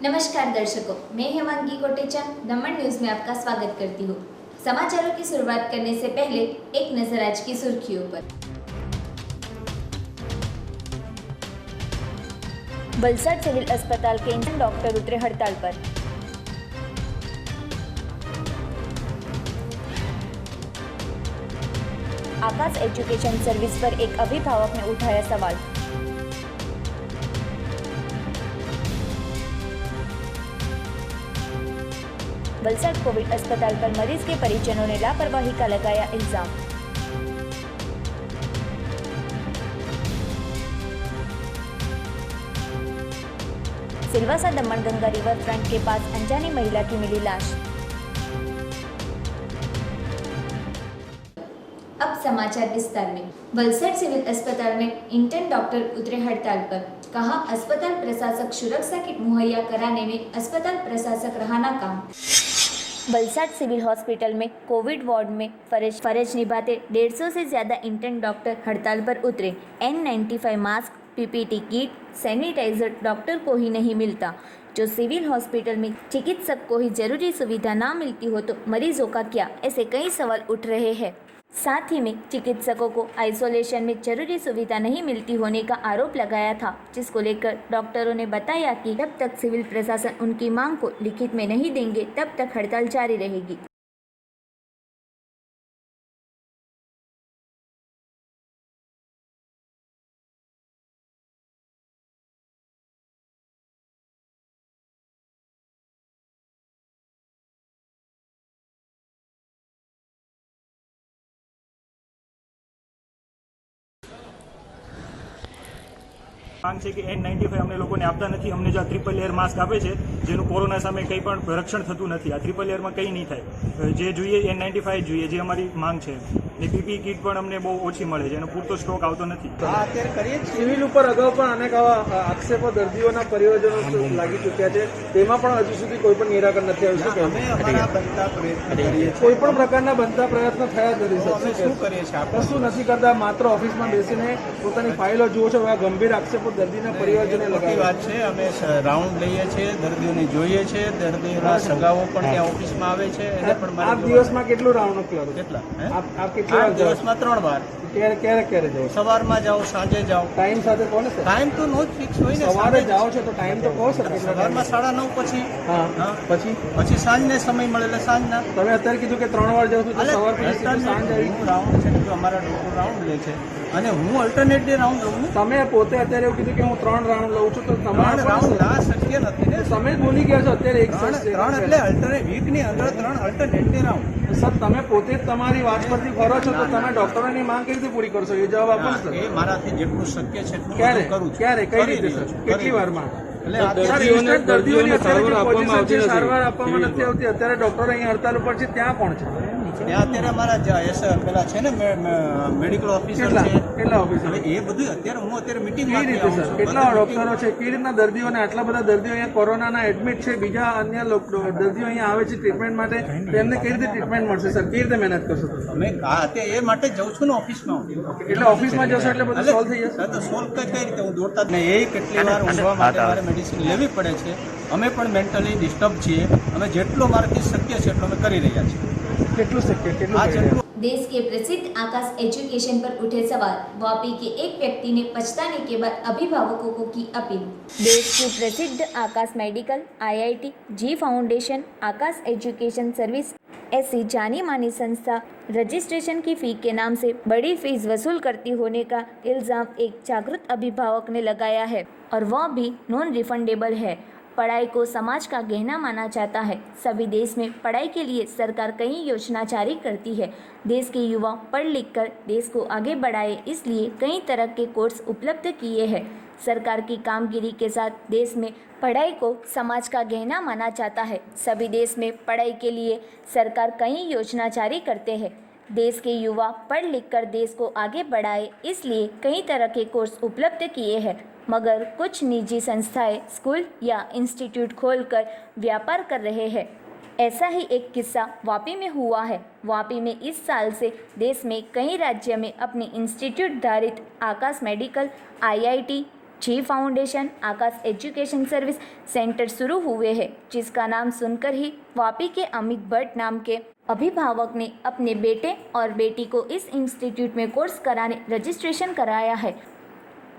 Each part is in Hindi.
नमस्कार दर्शकों, मैं हेमांगी कोटेचा दमन न्यूज में आपका स्वागत करती हूँ। समाचारों की शुरुआत करने से पहले एक नजर आज की सुर्खियों पर। वलसाड सिविल अस्पताल के इंटर्न डॉक्टर उतरे हड़ताल पर। आकाश एजुकेशन सर्विस पर एक अभिभावक ने उठाया सवाल। वलसाड कोविड अस्पताल पर मरीज के परिजनों ने लापरवाही का लगाया इल्जाम। सिलवासा दमनगंगा रिवर फ्रंट के पास अनजानी महिला की मिली लाश। अब समाचार विस्तार में। वलसाड सिविल अस्पताल में इंटर्न डॉक्टर उतरे हड़ताल पर। कहा, अस्पताल प्रशासक सुरक्षा किट मुहैया कराने में अस्पताल प्रशासक रहा नाकाम। वलसाड सिविल हॉस्पिटल में कोविड वार्ड में फर्ज निभाते 150 से ज्यादा इंटर्न डॉक्टर हड़ताल पर उतरे। N95 mask, PPT kit, sanitiser doctor को ही नहीं मिलता। जो सिविल हॉस्पिटल में चिकित्सक को ही जरूरी सुविधा ना मिलती हो तो मरीजों का क्या, ऐसे कई सवाल उठ रहे हैं। साथ ही में चिकित्सकों को आइसोलेशन में जरूरी सुविधा नहीं मिलती होने का आरोप लगाया था, जिसको लेकर डॉक्टरों ने बताया कि जब तक सिविल प्रशासन उनकी मांग को लिखित में नहीं देंगे तब तक हड़ताल जारी रहेगी। માંગ છે કે N95 અમને લોકોને આપતા નથી। અમને જો ટ્રિપલ લેયર માસ્ક આપે છે જેનું કોરોના સામે કંઈ પણ રક્ષણ થતું નથી। આ ટ્રિપલ લેયરમાં કંઈ નહીં થાય। જે જોઈએ N95 જોઈએ, જે અમારી માંગ છે। એ PPE કિટ પણ અમને બહુ ઓછી મળે છે, એનો પૂરતો સ્ટોક આવતો નથી। અત્યારે કરીએ સિવિલ ઉપર અગાઉ પણ અનેક આવા આક્ષેપો દર્દીઓના પરિવારજનો લાગી ચૂક્યા છે, તેમાં પણ હજુ સુધી કોઈ પણ નિરાકરણ નથી આવ્યું। શું અમે અમારા બનતા પ્રયત્ન કરીએ છીએ। કોઈ પણ પ્રકારના બનતા પ્રયત્નો થયા જ નથી। અમે શું કરીએ છીએ? આપણે કશું નથી કરતા, માત્ર ઓફિસમાં બેસીને પોતાની ફાઇલો જુઓ છો। આ ગંભીર આક્ષેપો દર્દીના પરિવારજને મોટી લગાવ્યા વાત છે। અમે રાઉન્ડ લઈએ છીએ, દર્દીઓને જોઈએ છે, દર્દીઓના સગાઓ પણ ત્યાં ઓફિસમાં આવે છે, એને પણ આપ મારે દિવસમાં કેટલું રાઉન્ડ કરો? કેટલા આપ કેટલી વાર જાઓ? દિવસમાં 3 વાર। ક્યારે જાઓ? સવારમાં જાઓ, સાંજે જાઓ। ટાઈમ સાથે કોને સર? ટાઈમ તો નો જ ફિક્સ હોય ને। સવારે જાઓ છો તો ટાઈમ તો કહો સર કેટલા ટાઈમ? સવારમાં 9:30 પછી। હા, પછી સાંજને સમય મળે એટલે સાંજના। તમે અત્યારે કીધું કે 3 વાર જાઓ છો તો સવાર પછી સીધું સાંજ આવી? રાઉન્ડ છે જો અમારા ડોક્ટર રાઉન્ડ લે છે અને હું અલ્ટરનેટ ડે રાઉન્ડ લઉં છું। તમે પોતે અત્યારે એવું કીધું કે હું 3 રાઉન્ડ લઉં છું, તો તમારા રાઉન્ડ ના શક્ય નથી ને। તમે જ બોલી ગયા છો અત્યારે એક ત્રણ એટલે અલ્ટરનેટ વીકની અંદર 3 અલ્ટરનેટ ડે રાઉન્ડ। સર, તમે પોતે જ તમારી વાત પરથી ફરો છો તો તમે ડોક્ટરોની માંગ કેવી રીતે પૂરી કરશો? એ જવાબ આપો ને એ સર। મારાથી જેટલું શક્ય છે એટલું ક્યારે કરું છું। ક્યારે કઈ કરી રીતે રહ્યો સર? છું, કેટલી કરી વારમાં? એટલે સર, instant દર્દીઓની અત્યારે જે પોઝિશન છે, સારવાર આપવામાં નથી આવતી, અત્યારે ડોક્ટરો અહીંયા હડતાલ ઉપર છે, ત્યાં કોણ છે? ત્યાં અત્યારે અમારા પેલા છે ને મેડિકલ ઓફિસર છે, કેટલા ઓફિસર? હવે એ બધું અત્યારે હું અત્યારે કેવી મીટિંગમાં રીતે આવું સર? છું। કેટલા ડોક્ટરો છે? કેવી રીતના દર્દીઓને, આટલા બધા દર્દીઓ અહીંયા કોરોનાના એડમિટ છે, બીજા અન્ય દર્દીઓ અહીંયા આવે છે ટ્રીટમેન્ટ માટે, તેમને કેવી રીતે ટ્રીટમેન્ટ મળશે સર? કેવી રીતે મહેનત કરશો તમે? અમે અત્યારે એ માટે જઉં છું ને ઓફિસમાં। એટલે ઓફિસમાં જશો એટલે બધું સોલ્વ થઈ જશે? તો સોલ્વ કઈ રીતે? હું દોડતા જ નહીં। એ કેટલી વાર ઊંઘવા માટે મારે મેડિસિન લેવી પડે છે। અમે પણ મેન્ટલી ડિસ્ટર્બ છીએ। અમે જેટલો મારાથી શક્ય છે એટલો અમે કરી રહ્યા છીએ। કેટલું શક્ય? કેટલું આ કરી રહ્યા? જેટલું देश के प्रसिद्ध आकाश एजुकेशन पर उठे सवाल। वापी के एक व्यक्ति ने पछताने के बाद अभिभावकों को की अपील। देश की प्रसिद्ध आकाश मेडिकल, IIT, जी फाउंडेशन, आकाश एजुकेशन सर्विस ऐसी जानी मानी संस्था रजिस्ट्रेशन की फी के नाम से बड़ी फीस वसूल करती होने का इल्ज़ाम एक जागरूक अभिभावक ने लगाया है, और वह भी नॉन रिफंडेबल है। पढ़ाई को समाज का गहना माना जाता है। सभी देश में पढ़ाई के लिए सरकार कई योजना जारी करती है। देश के युवा पढ़ लिख कर देश को आगे बढ़ाए, इसलिए कई तरह के कोर्स उपलब्ध किए हैं। सरकार की कामगिरी के साथ देश में पढ़ाई को समाज का गहना माना जाता है। सभी देश में पढ़ाई के लिए सरकार कई योजना जारी करते हैं। देश के युवा पढ़ लिख कर देश को आगे बढ़ाए, इसलिए कई तरह के कोर्स उपलब्ध किए हैं। मगर कुछ निजी संस्थाएं स्कूल या इंस्टीट्यूट खोलकर व्यापार कर रहे हैं। ऐसा ही एक किस्सा वापी में हुआ है। वापी में इस साल से देश में कई राज्य में अपनी इंस्टीट्यूट धारित आकाश मेडिकल, IIT, जी फाउंडेशन आकाश एजुकेशन सर्विस सेंटर शुरू हुए हैं, जिसका नाम सुनकर ही वापी के अमित भट्ट नाम के अभिभावक ने अपने बेटे और बेटी को इस इंस्टीट्यूट में कोर्स कराने रजिस्ट्रेशन कराया है।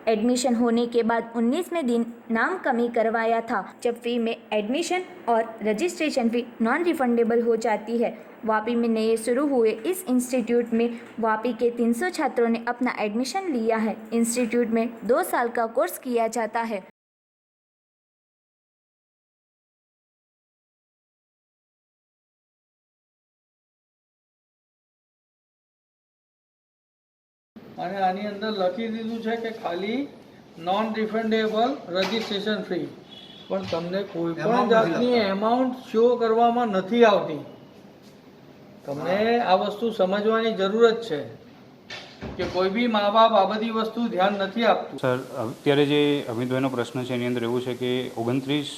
एडमिशन होने के बाद 19वें दिन नाम कमी करवाया था, जब फी में एडमिशन और रजिस्ट्रेशन फी नॉन रिफंडेबल हो जाती है। वापी में नए शुरू हुए इस इंस्टीट्यूट में वापी के 300 छात्रों ने अपना एडमिशन लिया है। इंस्टीट्यूट में 2 साल का कोर्स किया जाता है। અને આની અંદર લખી દીધું છે કે ખાલી નોન રિફંડેબલ રજિસ્ટ્રેશન ફી, પણ તમને કોઈ પણ જાતની એમાઉન્ટ શો કરવામાં નથી આવતી. તમને આ વસ્તુ સમજવાની જરૂરત છે કે કોઈ બી મા બાપ આ બધી વસ્તુ ધ્યાન નથી આપતું. સર, અત્યારે જે અમિતભાઈનો પ્રશ્ન છે એની અંદર એવું છે કે 29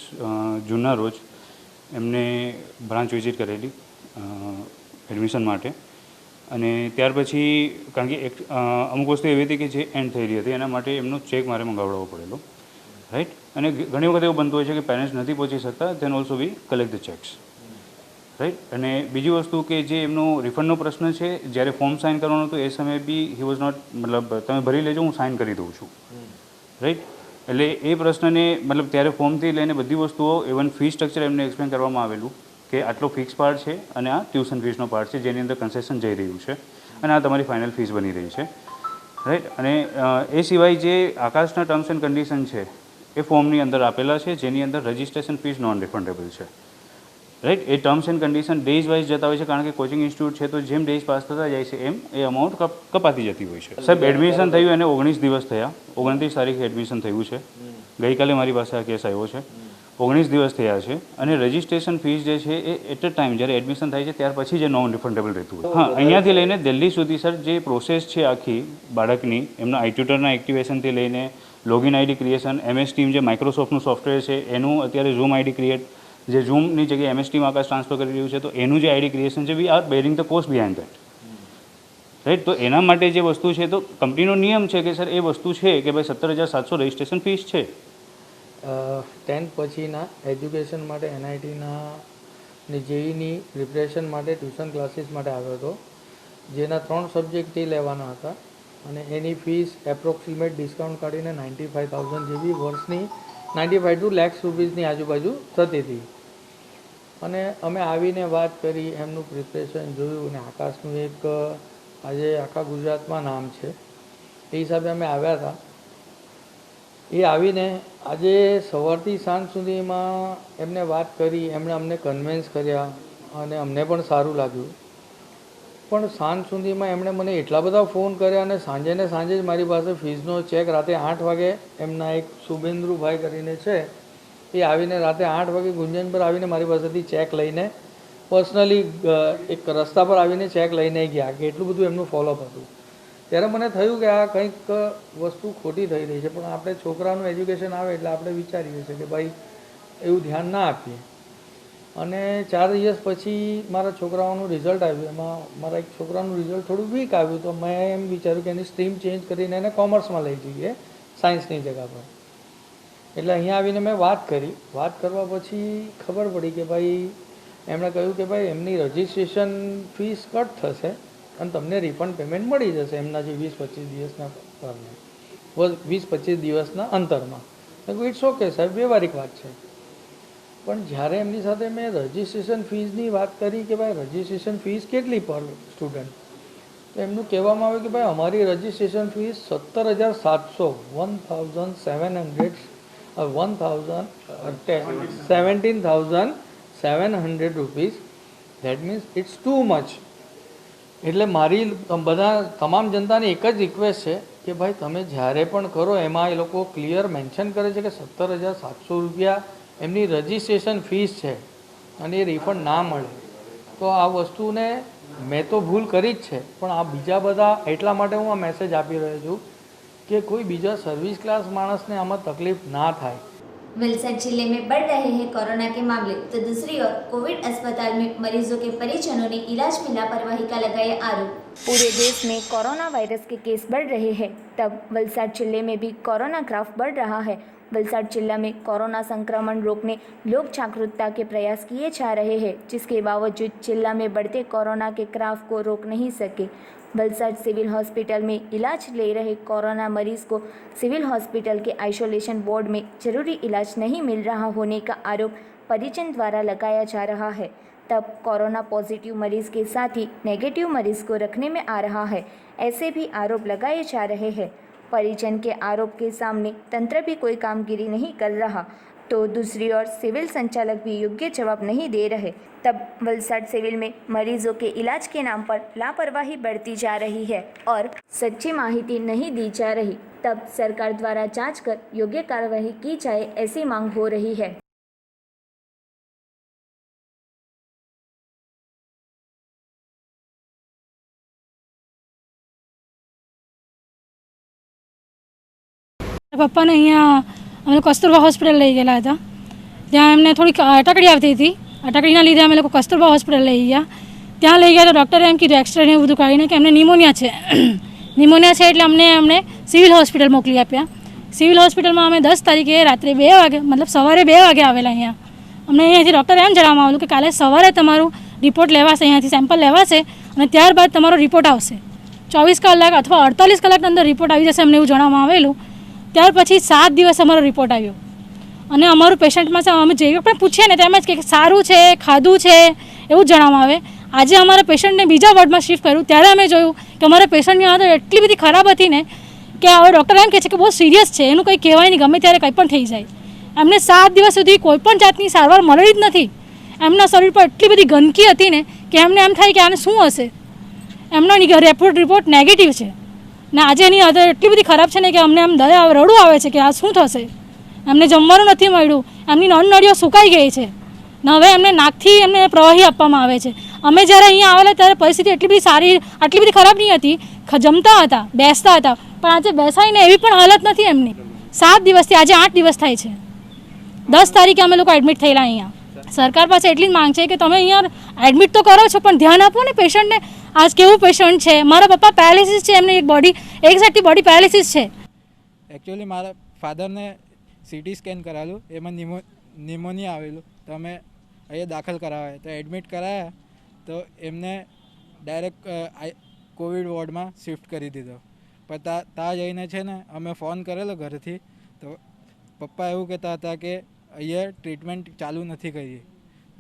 જૂનના રોજ એમને બ્રાન્ચ વિઝિટ કરેલી એડમિશન માટે, અને ત્યાર પછી કારણ કે અમુક વસ્તુ એવી હતી કે જે એન્ડ થયેલી હતી, એના માટે એમનો ચેક મારે મંગાવડાવવો પડેલો, રાઈટ. અને ઘણી વખત એવું બનતું હોય છે કે પેરેન્ટ્સ નથી પહોંચી શકતા, then also we collect the cheques, right. અને બીજી વસ્તુ કે જે એમનો રિફંડનો પ્રશ્ન છે, જ્યારે ફોર્મ સાઇન કરવાનું હતું એ સમયે બી હી વોઝ નોટ, મતલબ તમે ભરી લેજો, હું સાઇન કરી દઉં છું, રાઈટ. એટલે એ પ્રશ્નને મતલબ ત્યારે ફોર્મથી લઈને બધી વસ્તુઓ, ઇવન ફી સ્ટ્રક્ચર એમને એક્સપ્લેન કરવામાં આવેલું કે આટલો ફિક્સ પાર્ટ છે અને આ ટ્યુશન ફીસનો પાર્ટ છે, જેની અંદર કન્સેશન જઈ રહ્યું છે અને આ તમારી ફાઇનલ ફીસ બની રહી છે, રાઈટ. અને એ સિવાય જે આકાશના ટર્મ્સ એન્ડ કન્ડિશન છે એ ફોર્મની અંદર આપેલા છે, જેની અંદર રજિસ્ટ્રેશન ફીસ નોન રિફંડેબલ છે, right. A terms and condition days wise જતા હોય છે, કારણ કે કોચિંગ ઇન્સ્ટિટ્યૂટ છે તો જેમ ડેઝ પાસ થતા જાય છે એમ એ અમાઉન્ટ કપાતી જતી હોય છે. સાહેબ, એડમિશન થયું એને 19 દિવસ થયા, 29 તારીખે એડમિશન થયું છે. ગઈકાલે મારી પાસે આ કેસ આવ્યો છે. 19 દિવસ થયા છે અને રજિસ્ટ્રેશન ફીસ જે છે એ એટ અ ટાઈમ જ્યારે એડમિશન થાય છે ત્યાર પછી જે નોન રિફંડેબલ રહેતું હોય. હા, અહીંયાથી લઈને દિલ્હી સુધી સર જે પ્રોસેસ છે આખી બાળકની, એમના આઈટ્યુટરના એક્ટિવેશનથી લઈને login ID creation, MS team જે માઇક્રોસોફ્ટનું સોફ્ટવેર છે એનું અત્યારે ઝૂમ આઈડી ક્રિએટ, જે ઝૂમની જગ્યાએ MS ટીમ આકાશ ટ્રાન્સફર કરી રહ્યું છે તો એનું જે આઈડી ક્રિએશન છે, we are bearing the cost behind that, right. તો એના માટે જે વસ્તુ છે, તો કંપનીનો નિયમ છે કે સર એ વસ્તુ છે કે ભાઈ 17,700 રજિસ્ટ્રેશન ફીસ છે. 10th પછીના એજ્યુકેશન માટે NITના JEEની પ્રિપરેશન માટે ટ્યુશન ક્લાસીસ માટે આવ્યો હતો, જેના 3 સબ્જેક્ટ એ લેવાના હતા અને એની ફીસ એપ્રોક્સિમેટ ડિસ્કાઉન્ટ કાઢીને 95,000 જેવી વર્ષની 95 to lakhs રૂપીસની આજુબાજુ થતી હતી. અને અમે આવીને વાત કરી, એમનું પ્રિપરેશન જોયું અને આકાશનું એક આજે આખા ગુજરાતમાં નામ છે એ હિસાબે અમે આવ્યા હતા. એ આવીને આજે સવારથી સાંજ સુધીમાં એમને વાત કરી, એમણે અમને કન્વિન્સ કર્યા અને અમને પણ સારું લાગ્યું. પણ સાંજ સુધીમાં એમણે મને એટલા બધા ફોન કર્યા અને સાંજે જ મારી પાસે ફીસનો ચેક રાતે 8 વાગે, એમના એક શુભેન્દ્રુભાઈ કરીને છે એ આવીને રાતે 8 વાગે ગુંજન પર આવીને મારી પાસેથી ચેક લઈને પર્સનલી એક રસ્તા પર આવીને ચેક લઈને ગયા, કે એટલું બધું એમનું ફોલોઅપ હતું. ત્યારે મને થયું કે આ કંઈક વસ્તુ ખોટી થઈ રહી છે, પણ આપણે છોકરાનું એજ્યુકેશન આવે એટલે આપણે વિચારીએ છીએ કે ભાઈ એવું ધ્યાન ના આપીએ. અને 4 દિવસ પછી મારા છોકરાઓનું રિઝલ્ટ આવ્યું, એમાં મારા એક છોકરાનું રિઝલ્ટ થોડું વીક આવ્યું, તો મેં એમ વિચાર્યું કે એની સ્ટ્રીમ ચેન્જ કરીને એને કોમર્સમાં લઈ જઈએ સાયન્સની જગ્યા પર. એટલે અહીંયા આવીને મેં વાત કરી. વાત કરવા પછી ખબર પડી કે ભાઈ એમણે કહ્યું કે ભાઈ એમની રજિસ્ટ્રેશન ફીસ કટ થશે અને તમને રિફંડ પેમેન્ટ મળી જશે એમના જે 20-25 દિવસના પરના 20-25 દિવસના અંતરમાં. ઇટ્સ ઓકે સાહેબ, વ્યવહારિક વાત છે. પણ જ્યારે એમની સાથે મેં રજિસ્ટ્રેશન ફીસની વાત કરી કે ભાઈ રજિસ્ટ્રેશન ફીસ કેટલી પર સ્ટુડન્ટ, તો એમનું કહેવામાં આવ્યું કે ભાઈ અમારી registration fees 17,700 rupees. That means it's too much. એટલે મારી તમામ જનતાની એક જ રિક્વેસ્ટ છે કે ભાઈ તમે જ્યારે પણ કરો એમાં એ લોકો ક્લિયર મેન્શન કરે છે કે 17,700 રૂપિયા એમની રજિસ્ટ્રેશન ફીસ છે અને એ રિફંડ ના મળે. તો આ વસ્તુને મેં તો ભૂલ કરી જ છે, પણ આ બીજા બધા, એટલા માટે હું આ મેસેજ આપી રહ્યો છું कि कोई बीजा सर्विस क्लास मानस ने आमा तकलीफ ना थाय। वलसाड जिले में बढ़ रहे हैं कोरोना के मामले, तो दूसरी ओर कोविड अस्पताल में मरीजों के परिजनों ने इलाज में लापरवाही का लगाया आरोप। पूरे देश में कोरोना वायरस के केस बढ़ रहे हैं, तब वलसाड जिले में भी कोरोना ग्राफ बढ़ रहा है। वलसाड जिला में कोरोना संक्रमण रोकने लोक जागरूकता के प्रयास किए जा रहे हैं, जिसके बावजूद जिला में बढ़ते कोरोना के ग्राफ को रोक नहीं सके। वलसाड सिविल हॉस्पिटल में इलाज ले रहे कोरोना मरीज को सिविल हॉस्पिटल के आइसोलेशन वार्ड में जरूरी इलाज नहीं मिल रहा होने का आरोप परिजन द्वारा लगाया जा रहा है। तब कोरोना पॉजिटिव मरीज के साथ ही नेगेटिव मरीज को रखने में आ रहा है, ऐसे भी आरोप लगाए जा रहे हैं। परिजन के आरोप के सामने तंत्र भी कोई कामगिरी नहीं कर रहा, तो दूसरी ओर सिविल संचालक भी योग्य जवाब नहीं दे रहे। तब वलसाड सिविल में मरीजों के इलाज के नाम पर लापरवाही बढ़ती जा रही है और सच्ची माहिती नहीं दी जा रही। तब सरकार द्वारा जांच कर योग्य कार्रवाई की जाए, ऐसी मांग हो रही है। પપ્પાને અહીંયા અમે લોકો કસ્તુરબા હોસ્પિટલ લઈ ગયેલા હતા. ત્યાં એમને થોડીક અટકડી આવતી હતી. અટકડીના લીધે અમે લોકો કસ્તુરબા હોસ્પિટલ લઈ ગયા. ત્યાં લઈ ગયા તો ડૉક્ટરે એમ કીધું એક્સરે ને એવું બધું કાઢીને કે એમને નિમોનિયા છે. નિમોનિયા છે એટલે અમને સિવિલ હોસ્પિટલ મોકલી આપ્યા. સિવિલ હોસ્પિટલમાં અમે 10 તારીખે રાત્રે 2 વાગે મતલબ સવારે 2 વાગે આવેલા અહીંયા. અમને અહીંયાથી ડૉક્ટરે એમ જણાવવામાં આવેલું કે કાલે સવારે તમારું રિપોર્ટ લેવાશે, અહીંયાથી સેમ્પલ લેવાશે અને ત્યારબાદ તમારો રિપોર્ટ આવશે. 24 કલાક અથવા 48 કલાકની અંદર રિપોર્ટ આવી જશે, અમને એવું જણાવવામાં આવેલું. ત્યાર પછી 7 દિવસ અમારો રિપોર્ટ આવ્યો અને અમારું પેશન્ટમાં અમે જે પણ પૂછીએ ને તેમ જ કે સારું છે, ખાધું છે એવું જણાવવામાં આવે. આજે અમારા પેશન્ટને બીજા વોર્ડમાં શિફ્ટ કર્યું ત્યારે અમે જોયું કે અમારા પેશન્ટની હાલત એટલી બધી ખરાબ હતી ને કે હવે ડૉક્ટર એમ કહે છે કે બહુ સિરિયસ છે, એનું કંઈ કહેવાય નહીં, ગમે ત્યારે કંઈ પણ થઈ જાય. એમને 7 દિવસ સુધી કોઈ પણ જાતની સારવાર મળી જ નથી. એમના શરીર પર એટલી બધી ગંદકી હતી ને કે એમને એમ થાય કે આને શું હશે. એમનો રિપોર્ટ નેગેટિવ છે ને આજે એની હાલત એટલી બધી ખરાબ છે ને કે અમને આમ રડવું આવે છે કે આ શું થશે. એમને જમવાનું નથી મળ્યું, એમની નળીઓ સુકાઈ ગઈ છે ને હવે એમને નાકથી એમને પ્રવાહી આપવામાં આવે છે. અમે જ્યારે અહીંયા આવેલા ત્યારે પરિસ્થિતિ એટલી બધી સારી, આટલી બધી ખરાબ નહીં હતી. જમતા હતા, બેસતા હતા, પણ આજે બેસાઈને એવી પણ હાલત નથી એમની. 7 દિવસથી આજે 8 દિવસ થાય છે. 10 તારીખે અમે લોકો એડમિટ થયેલા અહીંયા. સરકાર પાસે એટલી જ માંગ છે કે તમે અહીંયા એડમિટ તો કરો છો પણ ધ્યાન આપો ને પેશન્ટને. આજ કેવું પેશન્ટ છે. મારા પપ્પા પેરાલિસિસ છે, એમને એક સાઈડથી બોડી પેરાલિસિસ છે. એકચ્યુઅલી મારા ફાધરને સીટી સ્કેન કરાવેલું, એમાં નિમોનિયા આવેલું, તો અમે અહીંયા દાખલ કરાવ્યા. તો એડમિટ કરાયા તો એમને ડાયરેક્ટ કોવિડ વોર્ડમાં શિફ્ટ કરી દીધો. પણ ત્યાં જઈને છે ને અમે ફોન કરેલો ઘરેથી, તો પપ્પા એવું કહેતા હતા કે અહીંયા ટ્રીટમેન્ટ ચાલુ નથી કરી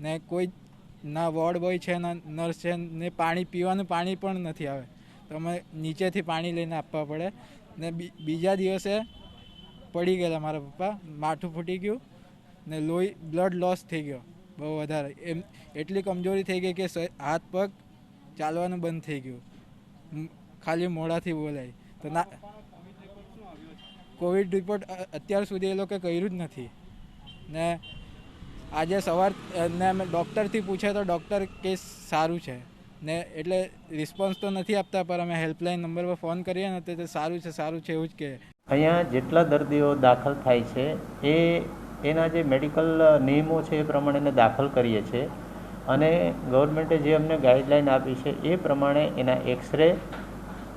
ને કોઈ ના વોર્ડ બોય છે, ના નર્સ છે ને પીવાનું પાણી પણ નથી આવે. તો અમે નીચેથી પાણી લઈને આપવા પડે ને બીજા દિવસે પડી ગયેલા મારા પપ્પા, માથું ફૂટી ગયું ને બ્લડ લોસ થઈ ગયો બહુ વધારે. એટલી કમજોરી થઈ ગઈ કે હાથ પગ ચાલવાનું બંધ થઈ ગયું, ખાલી મોઢાથી બોલાય. તો ના કોવિડ રિપોર્ટ અત્યાર સુધી એ લોકો કર્યું જ નથી ને આજે સવાર ને અમે ડૉક્ટરથી પૂછે તો ડૉક્ટર કેસ સારું છે ને એટલે રિસ્પોન્સ તો નથી આપતા, પણ અમે હેલ્પલાઇન નંબર પર ફોન કરીએ ને તો સારું છે એવું જ કહે. અહીંયા જેટલા દર્દીઓ દાખલ થાય છે એના જે મેડિકલ નિયમો છે એ પ્રમાણે દાખલ કરીએ છીએ અને ગવર્મેન્ટે જે અમને ગાઈડલાઇન આપી છે એ પ્રમાણે એના એક્સરે,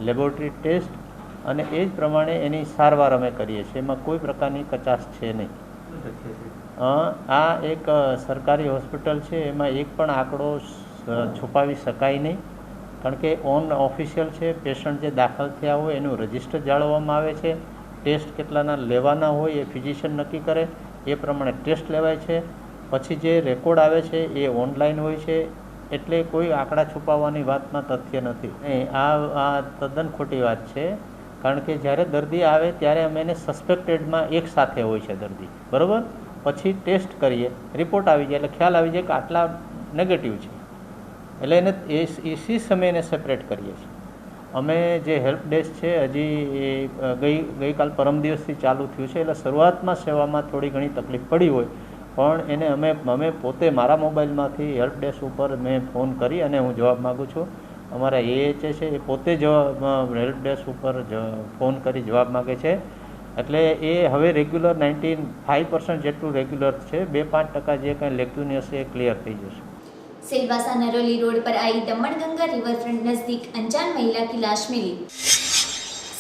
લેબોરેટરી ટેસ્ટ અને એ જ પ્રમાણે એની સારવાર અમે કરીએ છીએ. એમાં કોઈ પ્રકારની કચાશ છે નહીં. આ એક સરકારી હોસ્પિટલ છે, એમાં એક પણ આંકડો છુપાવી શકાય નહીં, કારણ કે ઓફિશિયલ છે. પેશન્ટ જે દાખલ થયા હોય એનું રજિસ્ટર જાળવવામાં આવે છે. ટેસ્ટ કેટલાના લેવાના હોય એ ફિઝિશિયન નક્કી કરે, એ પ્રમાણે ટેસ્ટ લેવાય છે. પછી જે રેકોર્ડ આવે છે એ ઓનલાઈન હોય છે, એટલે કોઈ આંકડા છુપાવવાની વાતમાં તથ્ય નથી. આ તદ્દન ખોટી વાત છે, કારણ કે જ્યારે દર્દી આવે ત્યારે અમે એને સસ્પેક્ટેડમાં એક સાથે હોય છે દર્દી, બરાબર. પછી ટેસ્ટ કરીએ, રિપોર્ટ આવી જાય એટલે ખ્યાલ આવી જાય કે આટલા નેગેટિવ છે, એટલે એને એ સમયે એને સેપરેટ કરીએ છીએ. અમે જે હેલ્પ ડેસ્ક છે હજી ગઈકાલ પરમ દિવસથી ચાલુ થયું છે, એટલે શરૂઆતમાં સેવામાં થોડી ઘણી તકલીફ પડી હોય, પણ એને અમે પોતે મારા મોબાઈલમાંથી હેલ્પ ડેસ્ક ઉપર મેં ફોન કરી અને હું જવાબ માગું છું. અમારા AHA છે એ પોતે હેલ્પ ડેસ્ક ઉપર ફોન કરી જવાબ માગે છે, એટલે એ હવે રેગ્યુલર 95% જેટલું રેગ્યુલર છે. 2-5% જે કંઈ લેક્યુન હશે એ ક્લિયર થઈ જશે. सिलवासा नरोली रोड पर आई दमणगंगा रिवरफ्रंट नजदीक अनजान महिला की लाश मिली।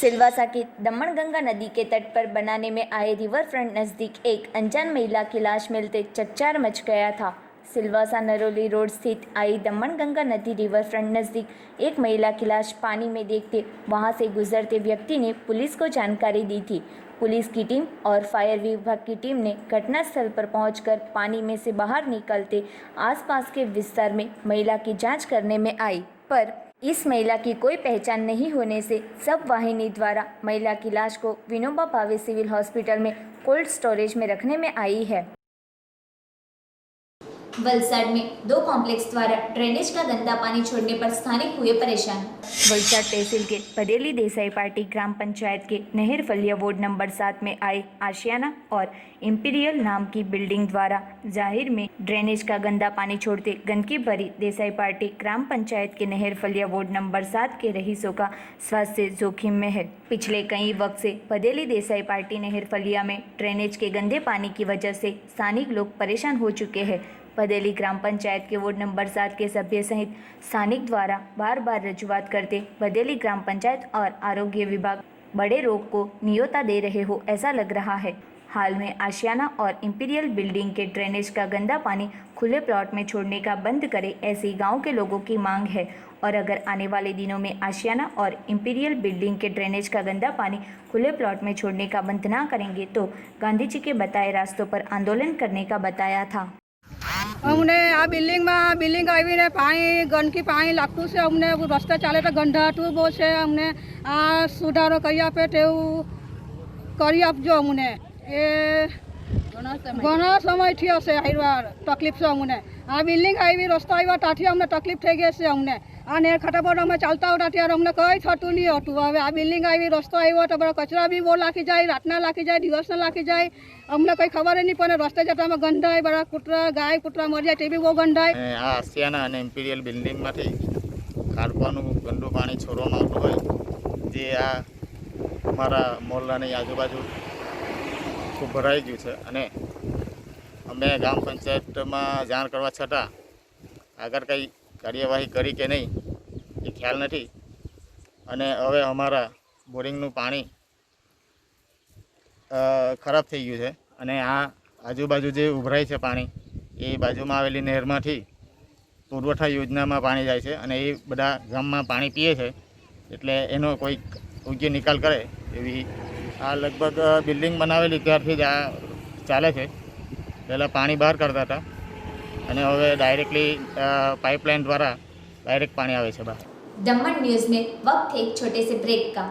सिलवासा के दमणगंगा नदी के तट पर बनाने में आए रिवर फ्रंट नज़दीक एक अनजान महिला की लाश मिलते चकचार मच गया था। सिलवासा नरोली रोड स्थित आई दमणगंगा नदी रिवर फ्रंट नज़दीक एक महिला की लाश पानी में देखते वहां से गुजरते व्यक्ति ने पुलिस को जानकारी दी थी। पुलिस की टीम और फायर विभाग की टीम ने घटनास्थल पर पहुंचकर पानी में से बाहर निकलते आसपास के विस्तार में महिला की जांच करने में आई, पर इस महिला की कोई पहचान नहीं होने से सब वाहिनी द्वारा महिला की लाश को विनोबा भावे सिविल हॉस्पिटल में कोल्ड स्टोरेज में रखने में आई है। वलसाड में 2 कॉम्प्लेक्स द्वारा ड्रेनेज का गंदा पानी छोड़ने पर स्थानिक हुए परेशान। वलसाड तहसील के बदेली देसाई पार्टी ग्राम पंचायत के नहर फलिया वार्ड नंबर 7 में आए आशियाना और इंपीरियल नाम की बिल्डिंग द्वारा जाहिर में ड्रेनेज का गंदा पानी छोड़ते गंदगी भरी देसाई पार्टी ग्राम पंचायत के नहर फलिया वार्ड नंबर 7 के रईसों का स्वास्थ्य जोखिम में है। पिछले कई वक्त से बदेली देसाई पार्टी नहर फलिया में ड्रेनेज के गंदे पानी की वजह से स्थानिक लोग परेशान हो चुके हैं। बदेली ग्राम पंचायत के वार्ड नंबर 7 के सभ्य सहित स्थानिक द्वारा बार बार रजूआत करते बदेली ग्राम पंचायत और आरोग्य विभाग बड़े रोग को न्योता दे रहे हो ऐसा लग रहा है। हाल में आशियाना और इंपीरियल बिल्डिंग के ड्रेनेज का गंदा पानी खुले प्लॉट में छोड़ने का बंद करे ऐसी गांव के लोगों की मांग है, और अगर आने वाले दिनों में आशियाना और इंपीरियल बिल्डिंग के ड्रेनेज का गंदा पानी खुले प्लॉट में छोड़ने का बंद ना करेंगे तो गांधी जी के बताए रास्तों पर आंदोलन करने का बताया था। अमने आ बिल्डिंग आवीने पाणी गंदकी पाणी लागतुं छे। अमने रस्ते चाले तो गंधाटुं बो छे। अमने आ सुधारो करी आपे तेवुं करी आपजो। अमने ए घणो समयथी हशे आव्या तकलीफ छे। अमने आ बिल्डिंग आवी रस्तो आव्या ताथी अमने तकलीफ थई गई छे। अमने आ नेर खाटा पर अमे चालता होता त्यारे अमने कई थतुं नहीं हतुं। हवे आ बिल्डिंग आवी रस्तो आव्यो तो बड़ा कचरा बी बो लाखी जाय, रातना लाखी जाय, दिवसना लाखी जाय। अमने कई खबर नहीं पड़े। रस्ते जता अमे गंधाय, बड़ा कुतरा गाय कुतरा मरी जाय ते बी बो गंधाय। आ आसियाना અને ઇમ્પિરિયલ બિલ્ડિંગમાંથી ખાડવાનું ગંદુ પાણી છોડવામાં આવતું હોય જે આ અમારા મોહલ્લાની આજુબાજુ ખૂબ ભરાઈ ગયું છે અને અમે ગ્રામ પંચાયતમાં જાણ કરવા છતાં આગળ કંઈ કાર્યવાહી કરી કે નહીં એ ખ્યાલ નથી અને હવે અમારા બોરિંગનું પાણી ખરાબ થઈ ગયું છે અને આ આજુબાજુ જે ઉભરાય છે પાણી એ બાજુમાં આવેલી નહેરમાંથી પુરવઠા યોજનામાં પાણી જાય છે અને એ બધા ગામમાં પાણી પીએ છે એટલે એનો કોઈ યોગ્ય નિકાલ કરે એવી આ લગભગ બિલ્ડિંગ બનાવેલી ત્યારથી જ આ ચાલે છે। પહેલાં પાણી બહાર કરતા હતા અને હવે ડાયરેક્ટલી પાઇપલાઇન દ્વારા ડાયરેક્ટ પાણી આવે છે બહાર। दमन न्यूज में वक्त है एक छोटे से ब्रेक का।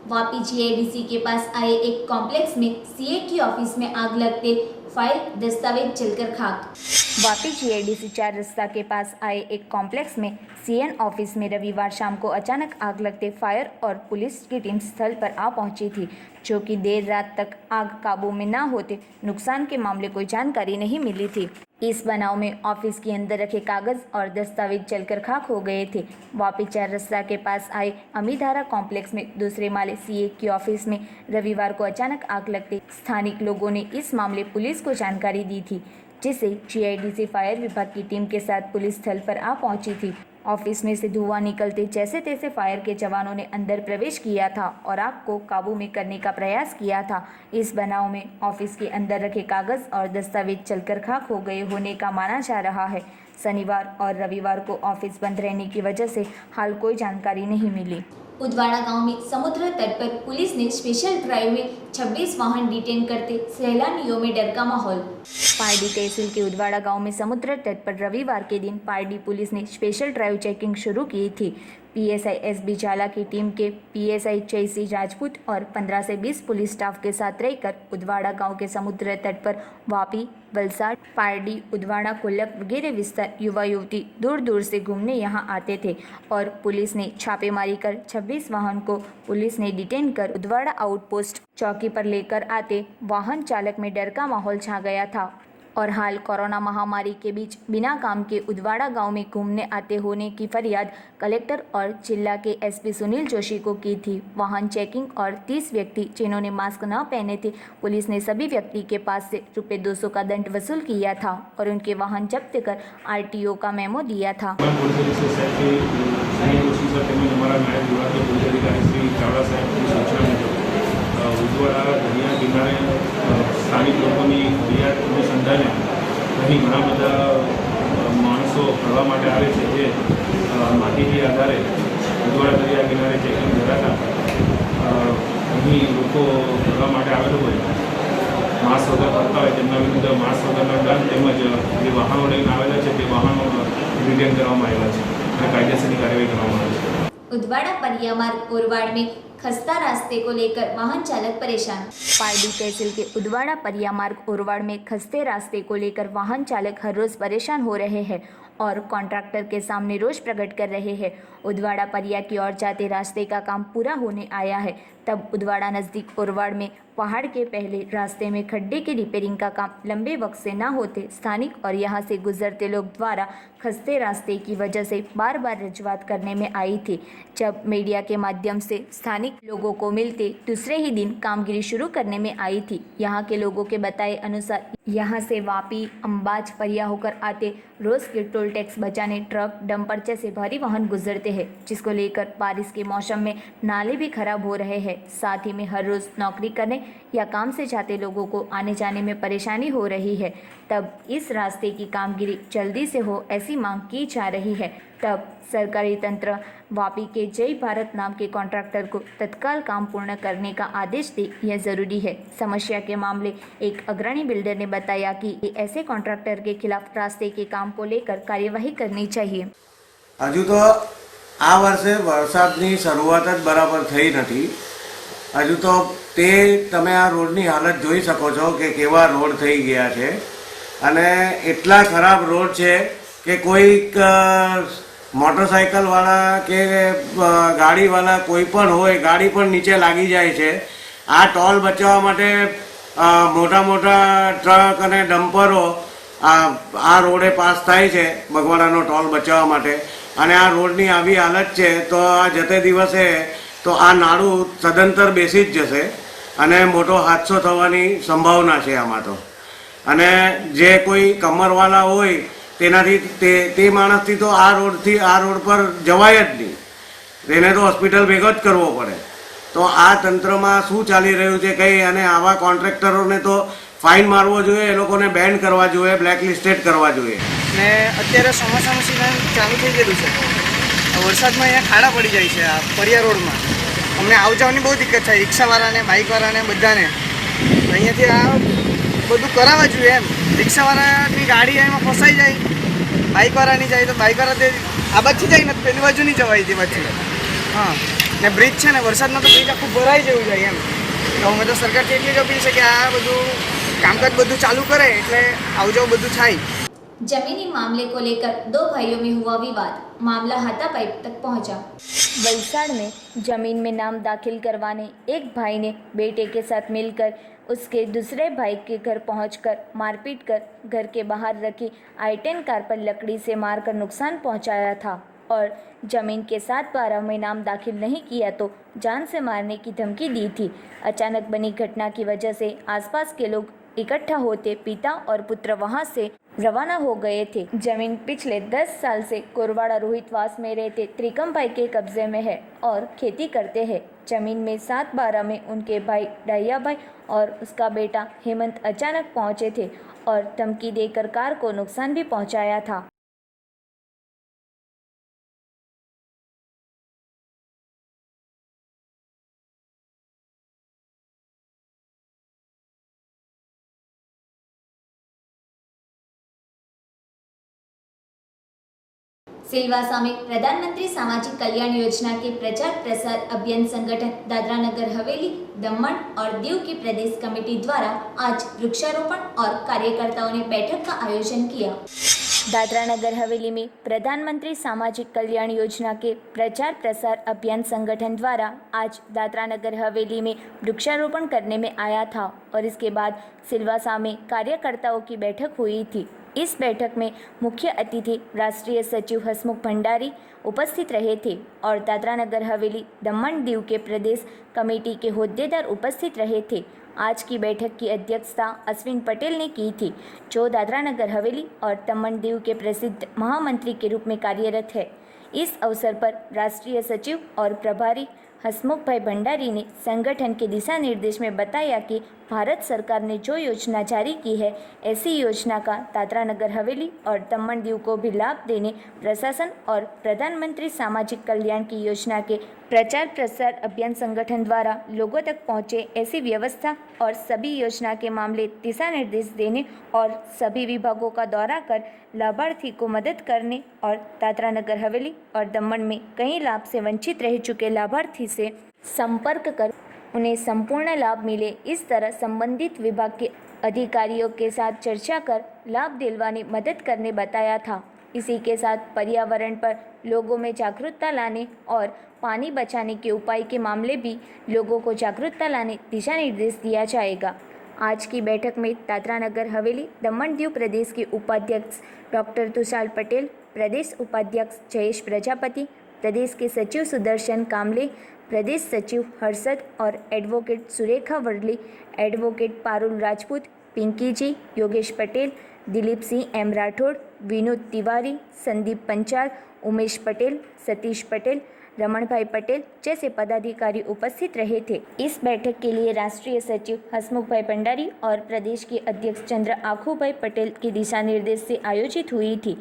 वापी जीआईडीसी के पास आए एक कॉम्प्लेक्स में सीए की ऑफिस में आग लगते फाइल दस्तावेज जलकर खाक। वापी जीआईडीसी 4 रास्ता के पास आए एक कॉम्प्लेक्स में सीएन ऑफिस में रविवार शाम को अचानक आग लगते फायर और पुलिस की टीम स्थल पर आ पहुंची थी, जो कि देर रात तक आग काबू में न होते नुकसान के मामले कोई जानकारी नहीं मिली थी। इस बनाव में ऑफिस के अंदर रखे कागज और दस्तावेज जलकर खाक हो गए थे। वापी 4 रास्ता के पास आए अमीधारा कॉम्प्लेक्स में दूसरे माले सीए की ऑफिस में रविवार को अचानक आग लगते स्थानिक लोगों ने इस मामले पुलिस को जानकारी दी थी, जिसे जीआईडीसी फायर विभाग की टीम के साथ पुलिस स्थल पर आ पहुंची थी। ऑफिस में से धुआं निकलते जैसे तैसे फायर के जवानों ने अंदर प्रवेश किया था और आग को काबू में करने का प्रयास किया था। इस बनाव में ऑफिस के अंदर रखे कागज और दस्तावेज जलकर खाक हो गए होने का माना जा रहा है। शनिवार और रविवार को ऑफिस बंद रहने की वजह से हाल कोई जानकारी नहीं मिली। उदवाड़ा गांव में समुद्र तट पर पुलिस ने स्पेशल ड्राइव में 26 वाहन डिटेन करते सैलानियों में डर का माहौल। पारडी तहसील के उदवाड़ा गांव में समुद्र तट पर रविवार के दिन पारडी पुलिस ने स्पेशल ड्राइव चेकिंग शुरू की थी। पीएसआई एसबी झाला की टीम के पीएसआई जयसी राजपूत और 15 से 20 पुलिस स्टाफ के साथ रहकर उदवाड़ा गांव के समुद्र तट पर वापी, वलसाड, पारडी, उदवाड़ा, कोल्लक वगैरह विस्तार युवा युवती दूर दूर से घूमने यहां आते थे और पुलिस ने छापेमारी कर 26 वाहन को पुलिस ने डिटेन कर उदवाड़ा आउटपोस्ट चौकी पर लेकर आते वाहन चालक में डर का माहौल छा गया था। और हाल कोरोना महामारी के बीच बिना काम के उदवाड़ा गांव में घूमने आते होने की फरियाद कलेक्टर और जिला के एसपी सुनील जोशी को की थी। वाहन चेकिंग और 30 व्यक्ति जिन्होंने मास्क न पहने थे, पुलिस ने सभी व्यक्ति के पास से रुपये 200 का दंड वसूल किया था और उनके वाहन जब्त कर आरटीओ का मेमो दिया था। ઉદવાડા દરિયા કિનારે સ્થાનિક લોકોની ફરિયાદ અનુસંધાને અહીં ઘણા બધા માણસો ફરવા માટે આવે છે, જે માહિતી આધારે ઉદવાડા દરિયા કિનારે ચેકિંગ કરાતા અહીં લોકો ફરવા માટે આવેલો હોય, માસ્ક વગર ફરતા હોય તેમના વિરુદ્ધ માસ્ક વગરના દંડ તેમજ જે વાહનો લઈને આવેલા છે તે વાહનો રિટેન કરવામાં આવ્યા છે અને કાયદેસરની કાર્યવાહી કરવામાં આવે છે। उदवाड़ा परिया मार्ग ओरवाड़ में खस्ता रास्ते को लेकर वाहन चालक परेशान। पारडी तहसील के उदवाड़ा परिया मार्ग ओरवाड़ में खस्ते रास्ते को लेकर वाहन चालक हर रोज परेशान हो रहे हैं और कॉन्ट्रैक्टर के सामने रोष प्रकट कर रहे हैं। उदवाड़ा परिया की ओर जाते रास्ते का काम पूरा होने आया है, तब उदवाड़ा नज़दीक ओरवाड़ में पहाड़ के पहले रास्ते में खड्डे की रिपेयरिंग का काम लंबे वक्त से न होते स्थानिक और यहां से गुजरते लोग द्वारा खस्ते रास्ते की वजह से बार बार रजूआत करने में आई थी। जब मीडिया के माध्यम से स्थानिक लोगों को मिलते दूसरे ही दिन कामगिरी शुरू करने में आई थी। यहां के लोगों के बताए अनुसार यहां से वापी, अंबाज, परिया होकर आते रोज के टोल टैक्स बचाने ट्रक, डंपर जैसे भारी वाहन गुजरते हैं, जिसको लेकर बारिश के मौसम में नाले भी खराब हो रहे हैं। साथ ही में हर रोज नौकरी करने या काम से जाते लोगों को आने जाने में परेशानी हो रही है। तब इस रास्ते की कामगिरी जल्दी से हो ऐसी मांग की जा रही है। तब सरकारी तंत्र वापी के जय भारत नाम के कॉन्ट्रैक्टर को तत्काल काम पूर्ण करने का आदेश दे, यह जरूरी है। समस्या के मामले एक अग्रणी बिल्डर ने बताया कि ऐसे कॉन्ट्रैक्टर के खिलाफ रास्ते के काम को लेकर कार्यवाही करनी चाहिए। हजू तो आ वर्षे वरसादनी शरूआत ज बराबर थई नथी। हजू तो ते तमे आ रोडनी हालत जोई शको छो के केवा रोड थई गया छे अने एटला खराब रोड छे के कोई मोटरसाइकल वाला के गाड़ी वाला कोई पण होय गाड़ी पण नीचे लागी जाय छे। आ टोल बचाववा माटे मोटा मोटा ट्रक अने डम्परो आ रोडे पास थाय छे बगवाडानो टोल बचाववा माटे अने आ रोडनी आवी हालत छे तो आ जते दिवसे तो आ नाळुं सदंतर बेसी ज जशे अने मोटो हादसो थवानी संभावना छे आमां तो। अने जे कोई कमरवाला होय तेनाथी ते माणसथी तो आ रोड पर जवाय ज नहीं, तेने तो होस्पिटल भेगो ज करवो पड़े। तो आ तंत्रमां शुं चाली रह्युं छे कई अने आवा कॉन्ट्रेक्टरोने तो फाइन मारवो जोईए, ए लोकोने बेन करवा जोईए, ब्लेकलिस्टेड करवा जोईए। ने अत्यारे ચોમાસાનું સીઝન ચાલુ થઈ ગયું છે, વરસાદમાં અહીંયા ખાડા પડી જાય છે આ પરિયા રોડમાં। અમને આવ જવાની બહુ દિક્કત થાય, રિક્ષાવાળાને, બાઇકવાળાને બધાને અહીંયાથી આ બધું કરાવવા જોઈએ એમ। રિક્ષાવાળાની ગાડી એમાં ફસાઈ જાય, બાઇકવાળાની જાય તો બાઇકવાળા તે આ બાજુથી જાય ને પેલી બાજુ નહીં જવાય તે બાજુ। હા ને બ્રિજ છે ને વરસાદમાં તો બ્રિજ આખું ભરાઈ જેવું જાય એમ. તો અમે તો સરકારથી એટલી જ અપીલ છે કે આ બધું કામકાજ બધું ચાલू કરે એટલે આવજાવ બધું થાય. जमीनी मामले को लेकर दो भाइयों में हुआ विवाद, मामला हाथापाई तक पहुंचा। वलसाड़ में जमीन में नाम दाखिल करवाने एक भाई ने बेटे के साथ मिलकर उसके दूसरे भाई के घर पहुंचकर मारपीट कर घर के बाहर रखी i10 कार पर लकड़ी से मारकर नुकसान पहुंचाया था और जमीन के 7/12 में नाम दाखिल नहीं किया तो जान से मारने की धमकी दी थी। अचानक बनी घटना की वजह से आसपास के लोग इकट्ठा होते पिता और पुत्र वहां से रवाना हो गए थे। जमीन पिछले 10 साल से कोरवाड़ा रोहितवास में रहते त्रिकम भाई के कब्जे में है और खेती करते हैं। जमीन में 7/12 में उनके भाई डाहिया भाई और उसका बेटा हेमंत अचानक पहुंचे थे और धमकी देकर कार को नुकसान भी पहुंचाया था। सिलवासा में प्रधानमंत्री सामाजिक कल्याण योजना के प्रचार प्रसार अभियान संगठन दादरा नगर हवेली, दमन और दीव की प्रदेश कमेटी द्वारा आज वृक्षारोपण और कार्यकर्ताओं ने बैठक का आयोजन किया। दादरा नगर हवेली में प्रधानमंत्री सामाजिक कल्याण योजना के प्रचार प्रसार अभियान संगठन द्वारा आज दादरा नगर हवेली में वृक्षारोपण करने में आया था और इसके बाद सिलवासा में कार्यकर्ताओं की बैठक हुई थी। इस बैठक में मुख्य अतिथि राष्ट्रीय सचिव हसमुख भंडारी उपस्थित रहे थे और दादरा नगर हवेली, दमन दीव के प्रदेश कमेटी के होद्देदार उपस्थित रहे थे। आज की बैठक की अध्यक्षता अश्विन पटेल ने की थी, जो दादरा नगर हवेली और दमन दीव के प्रसिद्ध महामंत्री के रूप में कार्यरत है। इस अवसर पर राष्ट्रीय सचिव और प्रभारी हसमुख भाई भंडारी ने संगठन के दिशा निर्देश में बताया कि भारत सरकार ने जो योजना जारी की है, ऐसी योजना का दादरा नगर हवेली और दमन दीव को भी लाभ देने प्रशासन और प्रधानमंत्री सामाजिक कल्याण की योजना के प्रचार प्रसार अभियान संगठन द्वारा लोगों तक पहुंचे, ऐसी व्यवस्था और सभी योजना के मामले दिशा निर्देश देने और सभी विभागों का दौरा कर लाभार्थी को मदद करने और दादरा नगर हवेली और दमन में कई लाभ से वंचित रह चुके लाभार्थी से संपर्क कर उन्हें संपूर्ण लाभ मिले, इस तरह संबंधित विभाग के अधिकारियों के साथ चर्चा कर लाभ दिलवाने मदद करने बताया था। इसी के साथ पर्यावरण पर लोगों में जागरूकता लाने और पानी बचाने के उपाय के मामले भी लोगों को जागरूकता लाने दिशा निर्देश दिया जाएगा। आज की बैठक में दादरा नगर हवेली, दमन दीव प्रदेश के उपाध्यक्ष डॉक्टर तुषार पटेल, प्रदेश उपाध्यक्ष जयेश प्रजापति, प्रदेश के सचिव सुदर्शन कामले, प्रदेश सचिव हर्षद और एडवोकेट सुरेखा वर्ली, एडवोकेट पारुल राजपूत, पिंकी जी, योगेश पटेल, दिलीप सिंह एम राठौड़, विनोद तिवारी, संदीप पंचाल, उमेश पटेल, सतीश पटेल, रमण भाई पटेल जैसे पदाधिकारी उपस्थित रहे थे। इस बैठक के लिए राष्ट्रीय सचिव हसमुख भाई भंडारी और प्रदेश के अध्यक्ष चंद्र आखू भाई पटेल के दिशा निर्देश से आयोजित हुई थी।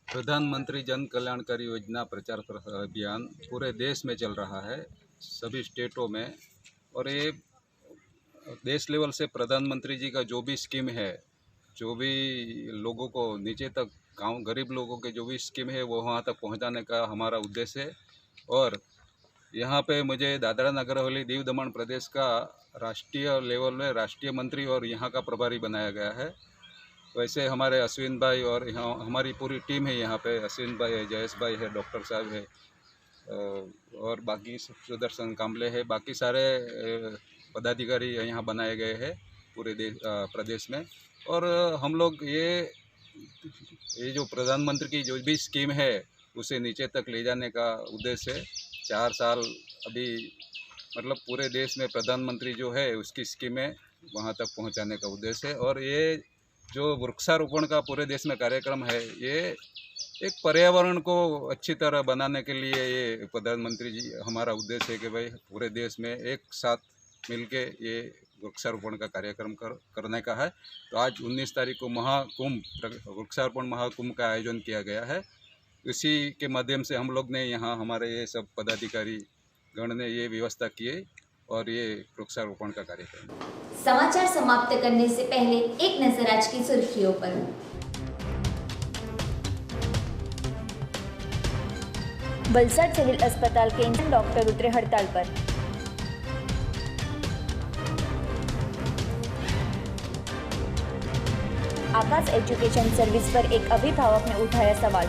प्रधानमंत्री जन कल्याणकारी योजना प्रचार अभियान पूरे देश में चल रहा है, सभी स्टेटों में, और ये देश लेवल से प्रधानमंत्री जी का जो भी स्कीम है, जो भी लोगों को नीचे तक, गांव गरीब लोगों के जो भी स्कीम है वो वहाँ तक पहुँचाने का हमारा उद्देश्य है। और यहाँ पे मुझे दादरा नगर हवेली दीव दमन प्रदेश का राष्ट्रीय लेवल में राष्ट्रीय मंत्री और यहाँ का प्रभारी बनाया गया है। वैसे हमारे अश्विन भाई और यहाँ हमारी पूरी टीम है, यहाँ पे अश्विन भाई है, जयेश भाई है, डॉक्टर साहब है और बाकी सुदर्शन कामले है, बाकी सारे पदाधिकारी यहाँ बनाए गए हैं पूरे प्रदेश में। और हम लोग ये जो प्रधानमंत्री की जो भी स्कीम है उसे नीचे तक ले जाने का उद्देश्य है। 4 साल अभी मतलब पूरे देश में प्रधानमंत्री जो है उसकी स्कीमें वहाँ तक पहुँचाने का उद्देश्य है। और ये जो वृक्षारोपण का पूरे देश में कार्यक्रम है, ये एक पर्यावरण को अच्छी तरह बनाने के लिए ये प्रधानमंत्री जी हमारा उद्देश्य है कि भाई पूरे देश में एक साथ मिलके ये वृक्षारोपण का कार्यक्रम करने का है। तो आज 19 तारीख को वृक्षारोपण महाकुंभ का आयोजन किया गया है। इसी के माध्यम से हम लोग ने यहाँ हमारे ये सब पदाधिकारी गण ने ये व्यवस्था की है और ये वृक्षारोपण का कार्यक्रम। समाचार समाप्त करने से पहले एक नजर आज की सुर्खियों पर। वलसाड सिविल अस्पताल के इंटर्न डॉक्टर उतरे हड़ताल पर। आकाश एजुकेशन सर्विस पर एक अभिभावक ने उठाया सवाल।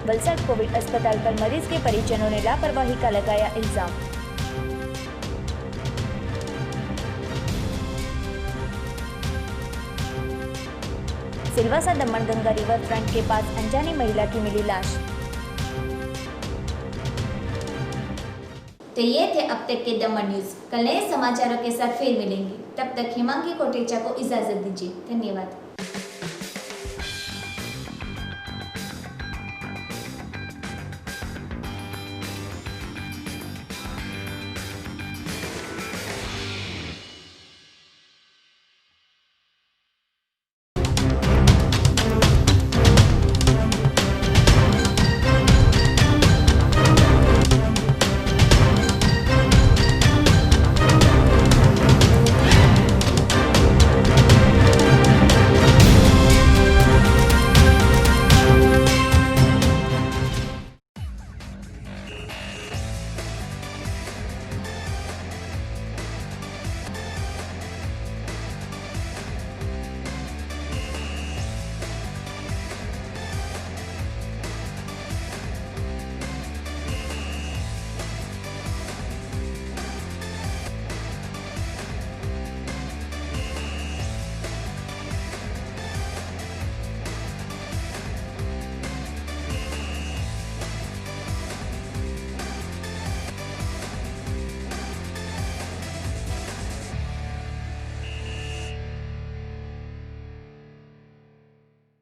वलसाड कोविड अस्पताल पर मरीज के परिजनों ने लापरवाही का लगाया इल्जाम। सिलवासा दमन गंगा रिवर फ्रंट के पास अनजानी महिला की मिली लाश। तो ये थे अब तक के दमन न्यूज। कल नए समाचारों के साथ फिर मिलेंगे। तब तक हिमांगी कोटेचा को इजाजत दीजिए। धन्यवाद।